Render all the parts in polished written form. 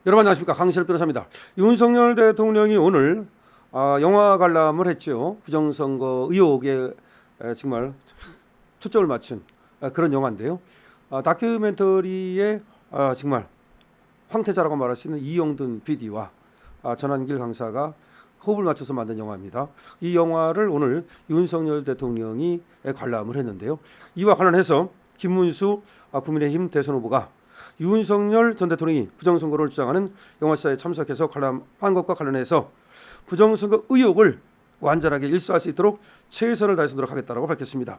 여러분 안녕하십니까, 강신업 변호사입니다. 윤석열 대통령이 오늘 영화 관람을 했죠. 부정선거 의혹에 정말 초점을 맞춘 그런 영화인데요. 다큐멘터리에 정말 황태자라고 말할 수 있는 이영돈 PD와 전한길 강사가 호흡을 맞춰서 만든 영화입니다. 이 영화를 오늘 윤석열 대통령이 관람을 했는데요. 이와 관련해서 김문수 국민의힘 대선 후보가 윤석열 전 대통령이 부정선거를 주장하는 영화사에 참석해서 관람한 것과 관련해서 부정선거 의혹을 완전하게 일소할 수 있도록 최선을 다해서 노력하겠다고 밝혔습니다.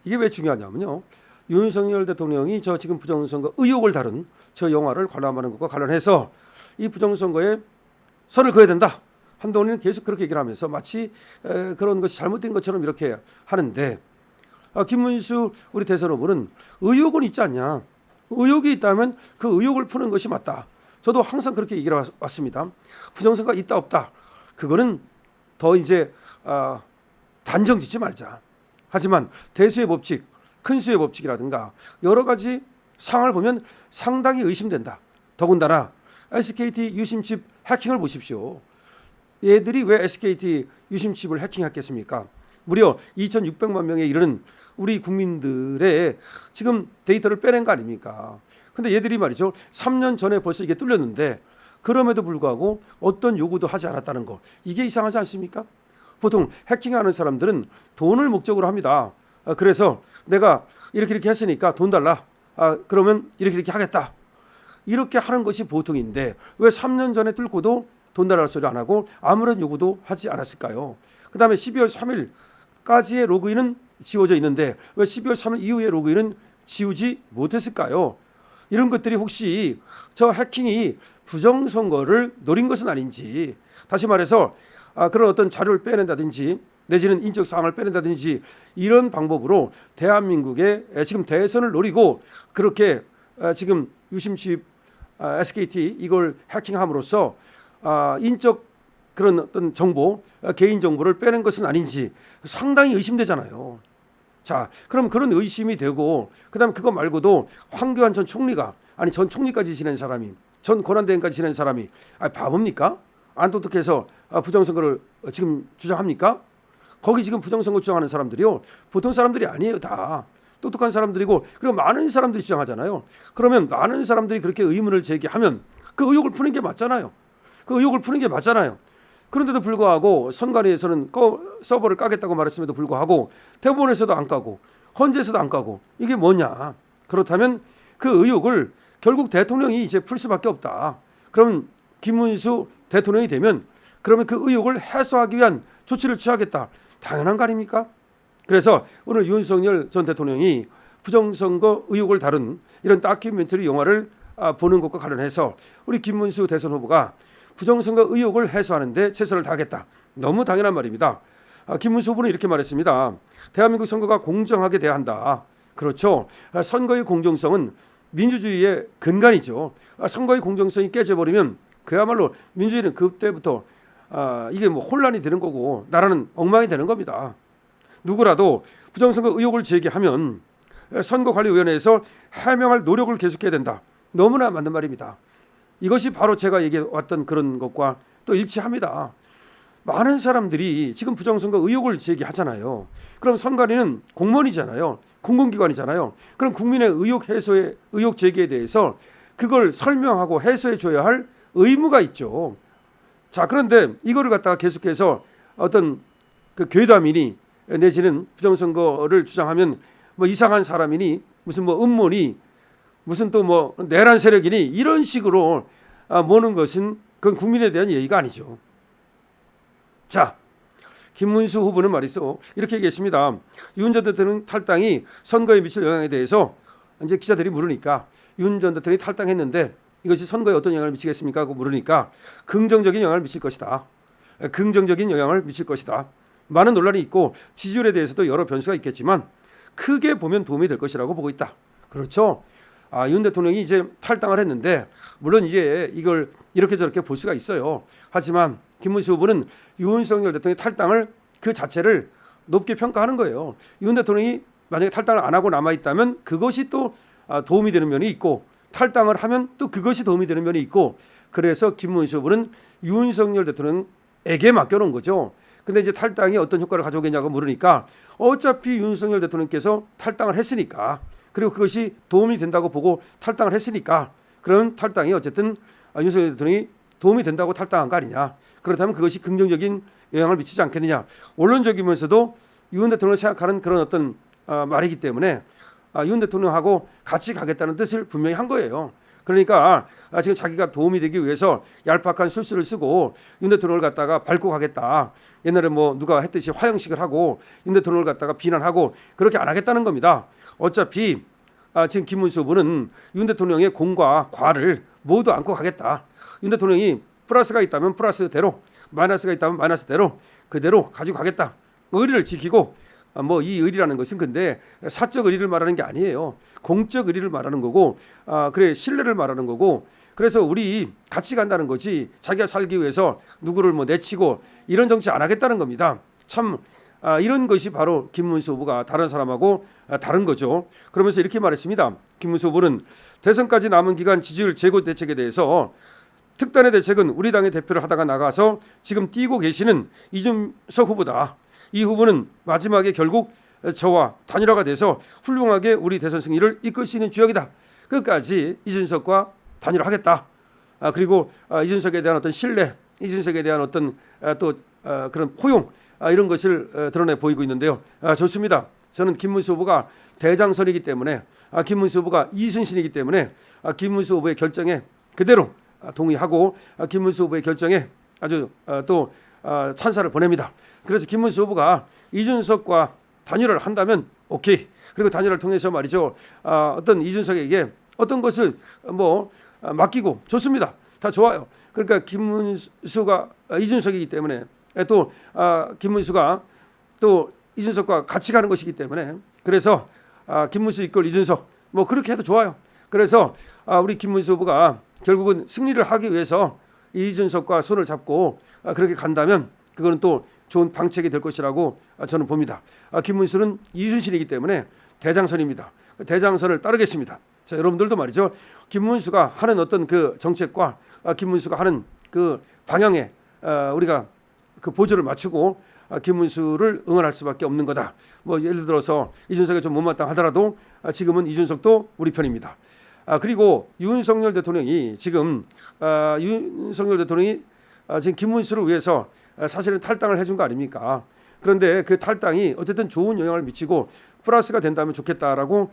이게 왜 중요하냐면요, 윤석열 대통령이 지금 부정선거 의혹을 다룬 저 영화를 관람하는 것과 관련해서 이 부정선거에 선을 그어야 된다. 한동훈은 계속 그렇게 얘기를 하면서 마치 그런 것이 잘못된 것처럼 이렇게 하는데, 김문수 우리 대선 후보는 의혹은 있지 않냐, 의혹이 있다면 그 의혹을 푸는 것이 맞다. 저도 항상 그렇게 얘기를 왔습니다. 부정선거가 있다 없다, 그거는 더 이제 단정 짓지 말자. 하지만 대수의 법칙, 큰 수의 법칙이라든가 여러 가지 상황을 보면 상당히 의심된다. 더군다나 SKT 유심칩 해킹을 보십시오. 얘들이 왜 SKT 유심칩을 해킹했겠습니까? 무려 2,600만 명에 이르는 우리 국민들의 지금 데이터를 빼낸 거 아닙니까? 근데 얘들이 말이죠, 3년 전에 벌써 이게 뚫렸는데 그럼에도 불구하고 어떤 요구도 하지 않았다는 거, 이게 이상하지 않습니까? 보통 해킹하는 사람들은 돈을 목적으로 합니다. 그래서 내가 이렇게 했으니까 돈 달라. 그러면 이렇게 하겠다. 이렇게 하는 것이 보통인데 왜 3년 전에 뚫고도 돈 달라는 소리 안 하고 아무런 요구도 하지 않았을까요? 그 다음에 12월 3일까지의 로그인은 지워져 있는데 왜 12월 3일 이후의 로그인은 지우지 못했을까요? 이런 것들이 혹시 저 해킹이 부정선거를 노린 것은 아닌지, 다시 말해서 그런 어떤 자료를 빼낸다든지 내지는 인적 사항을 빼낸다든지 이런 방법으로 대한민국의 지금 대선을 노리고 그렇게 지금 유심칩 SKT 이걸 해킹함으로써 인적 그런 어떤 정보, 개인 정보를 빼낸 것은 아닌지 상당히 의심되잖아요. 자, 그럼 그런 의심이 되고 그다음 그거 말고도 황교안 전 총리가, 아니 전 총리까지 지낸 사람이, 전 권한대행까지 지낸 사람이 바보입니까? 안 똑똑해서 부정선거를 지금 주장합니까? 거기 지금 부정선거 주장하는 사람들이요, 보통 사람들이 아니에요. 다 똑똑한 사람들이고, 그리고 많은 사람들이 주장하잖아요. 그러면 많은 사람들이 그렇게 의문을 제기하면 그 의혹을 푸는 게 맞잖아요. 그 의혹을 푸는 게 맞잖아요. 그런데도 불구하고 선관위에서는 서버를 까겠다고 말했음에도 불구하고 대법원에서도 안 까고 헌재에서도 안 까고, 이게 뭐냐? 그렇다면 그 의혹을 결국 대통령이 이제 풀 수밖에 없다. 그럼 김문수 대통령이 되면 그러면 그 의혹을 해소하기 위한 조치를 취하겠다. 당연한 거 아닙니까? 그래서 오늘 윤석열 전 대통령이 부정선거 의혹을 다룬 이런 다큐멘터리 영화를 보는 것과 관련해서 우리 김문수 대선 후보가 부정선거 의혹을 해소하는 데 최선을 다하겠다. 너무 당연한 말입니다. 김문수 후보는 이렇게 말했습니다. 대한민국 선거가 공정하게 돼야 한다. 그렇죠. 선거의 공정성은 민주주의의 근간이죠. 선거의 공정성이 깨져버리면 그야말로 민주주의는 그때부터 이게 뭐 혼란이 되는 거고 나라는 엉망이 되는 겁니다. 누구라도 부정선거 의혹을 제기하면 선거관리위원회에서 해명할 노력을 계속해야 된다. 너무나 맞는 말입니다. 이것이 바로 제가 얘기해왔던 그런 것과 또 일치합니다. 많은 사람들이 지금 부정선거 의혹을 제기하잖아요. 그럼 선관위는 공무원이잖아요. 공공기관이잖아요. 그럼 국민의 의혹 제기에 대해서 그걸 설명하고 해소해 줘야 할 의무가 있죠. 자, 그런데 이거를 갖다가 계속해서 어떤 그 괴담이니 내지는 부정선거를 주장하면 뭐 이상한 사람이니 무슨 뭐 음모니 무슨 또 뭐 내란 세력이니 이런 식으로 모는 것은 그건 국민에 대한 예의가 아니죠. 자, 김문수 후보는 말이죠, 이렇게 얘기했습니다. 윤 전 대통령 탈당이 선거에 미칠 영향에 대해서 이제 기자들이 물으니까 윤 전 대통령이 탈당했는데 이것이 선거에 어떤 영향을 미치겠습니까? 하고 물으니까 긍정적인 영향을 미칠 것이다. 긍정적인 영향을 미칠 것이다. 많은 논란이 있고 지지율에 대해서도 여러 변수가 있겠지만 크게 보면 도움이 될 것이라고 보고 있다. 그렇죠. 윤 대통령이 이제 탈당을 했는데 물론 이제 이걸 이렇게 저렇게 볼 수가 있어요. 하지만 김문수 후보는 윤석열 대통령의 탈당을 그 자체를 높게 평가하는 거예요. 윤 대통령이 만약에 탈당을 안 하고 남아 있다면 그것이 또 도움이 되는 면이 있고 탈당을 하면 또 그것이 도움이 되는 면이 있고, 그래서 김문수 후보는 윤석열 대통령에게 맡겨놓은 거죠. 근데 이제 탈당이 어떤 효과를 가져오겠냐고 물으니까 어차피 윤석열 대통령께서 탈당을 했으니까, 그리고 그것이 도움이 된다고 보고 탈당을 했으니까, 그런 탈당이 어쨌든 윤석열 대통령이 도움이 된다고 탈당한 거 아니냐. 그렇다면 그것이 긍정적인 영향을 미치지 않겠느냐. 원론적이면서도 윤 대통령을 생각하는 그런 어떤 말이기 때문에 윤 대통령하고 같이 가겠다는 뜻을 분명히 한 거예요. 그러니까 지금 자기가 도움이 되기 위해서 얄팍한 술수를 쓰고 윤 대통령을 갖다가 밟고 가겠다. 옛날에 뭐 누가 했듯이 화형식을 하고 윤 대통령을 갖다가 비난하고 그렇게 안 하겠다는 겁니다. 어차피 지금 김문수 후보는 윤 대통령의 공과 과를 모두 안고 가겠다. 윤 대통령이 플러스가 있다면 플러스대로, 마이너스가 있다면 마이너스대로 그대로 가지고 가겠다. 의리를 지키고, 뭐 이 의리라는 것은 근데 사적 의리를 말하는 게 아니에요. 공적 의리를 말하는 거고, 그래 신뢰를 말하는 거고, 그래서 우리 같이 간다는 거지 자기가 살기 위해서 누구를 뭐 내치고 이런 정치 안 하겠다는 겁니다. 참 이런 것이 바로 김문수 후보가 다른 사람하고 다른 거죠. 그러면서 이렇게 말했습니다. 김문수 후보는 대선까지 남은 기간 지지율 제고 대책에 대해서 특단의 대책은 우리 당의 대표를 하다가 나가서 지금 뛰고 계시는 이준석 후보다. 이 후보는 마지막에 결국 저와 단일화가 돼서 훌륭하게 우리 대선 승리를 이끌 수 있는 주역이다. 끝까지 이준석과 단일화하겠다. 그리고 이준석에 대한 어떤 신뢰, 이준석에 대한 어떤 또 그런 포용, 이런 것을 드러내 보이고 있는데요. 좋습니다. 저는 김문수 후보가 대장선이기 때문에, 김문수 후보가 이순신이기 때문에 김문수 후보의 결정에 그대로 동의하고 김문수 후보의 결정에 아주 또 찬사를 보냅니다. 그래서 김문수 후보가 이준석과 단일화를 한다면 오케이. 그리고 단일화를 통해서 말이죠. 어떤 이준석에게 어떤 것을 뭐 맡기고 좋습니다. 다 좋아요. 그러니까 김문수가 이준석이기 때문에 또 김문수가 또 이준석과 같이 가는 것이기 때문에, 그래서 김문수 이끌 이준석 뭐 그렇게 해도 좋아요. 그래서 우리 김문수 후보가 결국은 승리를 하기 위해서 이준석과 손을 잡고 그렇게 간다면 그거는 또 좋은 방책이 될 것이라고 저는 봅니다. 김문수는 이순신이기 때문에 대장선입니다. 대장선을 따르겠습니다. 자, 여러분들도 말이죠. 김문수가 하는 어떤 그 정책과 김문수가 하는 그 방향에 우리가 그 보조를 맞추고 김문수를 응원할 수밖에 없는 거다. 뭐 예를 들어서 이준석이 좀 못마땅하더라도 지금은 이준석도 우리 편입니다. 그리고 윤석열 대통령이 지금 지금 김문수를 위해서 사실은 탈당을 해준 거 아닙니까? 그런데 그 탈당이 어쨌든 좋은 영향을 미치고 플러스가 된다면 좋겠다라고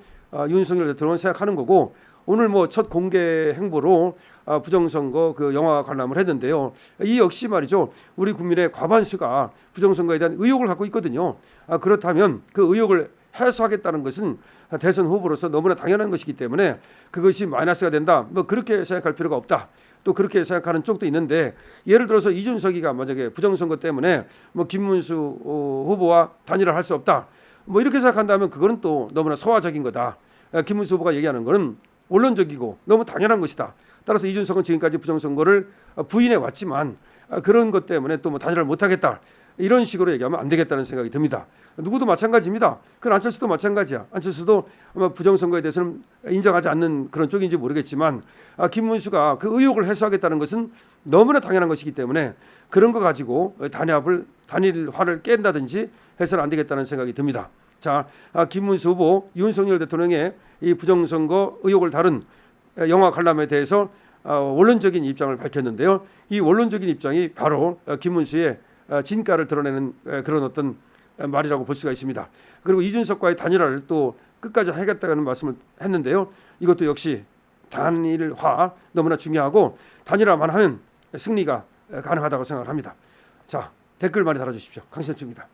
윤석열 대통령은 생각하는 거고, 오늘 뭐 첫 공개 행보로 부정선거 그 영화 관람을 했는데요. 이 역시 말이죠. 우리 국민의 과반수가 부정선거에 대한 의혹을 갖고 있거든요. 그렇다면 그 의혹을 해소하겠다는 것은 대선 후보로서 너무나 당연한 것이기 때문에 그것이 마이너스가 된다. 뭐 그렇게 생각할 필요가 없다. 또 그렇게 생각하는 쪽도 있는데, 예를 들어서 이준석이가 만약에 부정선거 때문에 뭐 김문수 후보와 단일화를 할 수 없다. 뭐 이렇게 생각한다면 그거는 또 너무나 소화적인 거다. 김문수 후보가 얘기하는 거는 원론적이고 너무 당연한 것이다. 따라서 이준석은 지금까지 부정선거를 부인해 왔지만 그런 것 때문에 또 뭐 단일화를 못하겠다. 이런 식으로 얘기하면 안 되겠다는 생각이 듭니다. 누구도 마찬가지입니다. 그건 안철수도 마찬가지야. 안철수도 아마 부정선거에 대해서는 인정하지 않는 그런 쪽인지 모르겠지만 김문수가 그 의혹을 해소하겠다는 것은 너무나 당연한 것이기 때문에 그런 거 가지고 단일화를 깬다든지 해서는 안 되겠다는 생각이 듭니다. 자, 김문수 후보 윤석열 대통령의 이 부정선거 의혹을 다룬 영화 관람에 대해서 원론적인 입장을 밝혔는데요. 이 원론적인 입장이 바로 김문수의 진가를 드러내는 그런 어떤 말이라고 볼 수가 있습니다. 그리고 이준석과의 단일화를 또 끝까지 하겠다는 말씀을 했는데요. 이것도 역시 단일화 너무나 중요하고 단일화만 하면 승리가 가능하다고 생각을 합니다. 자, 댓글 많이 달아주십시오. 강신엽입니다.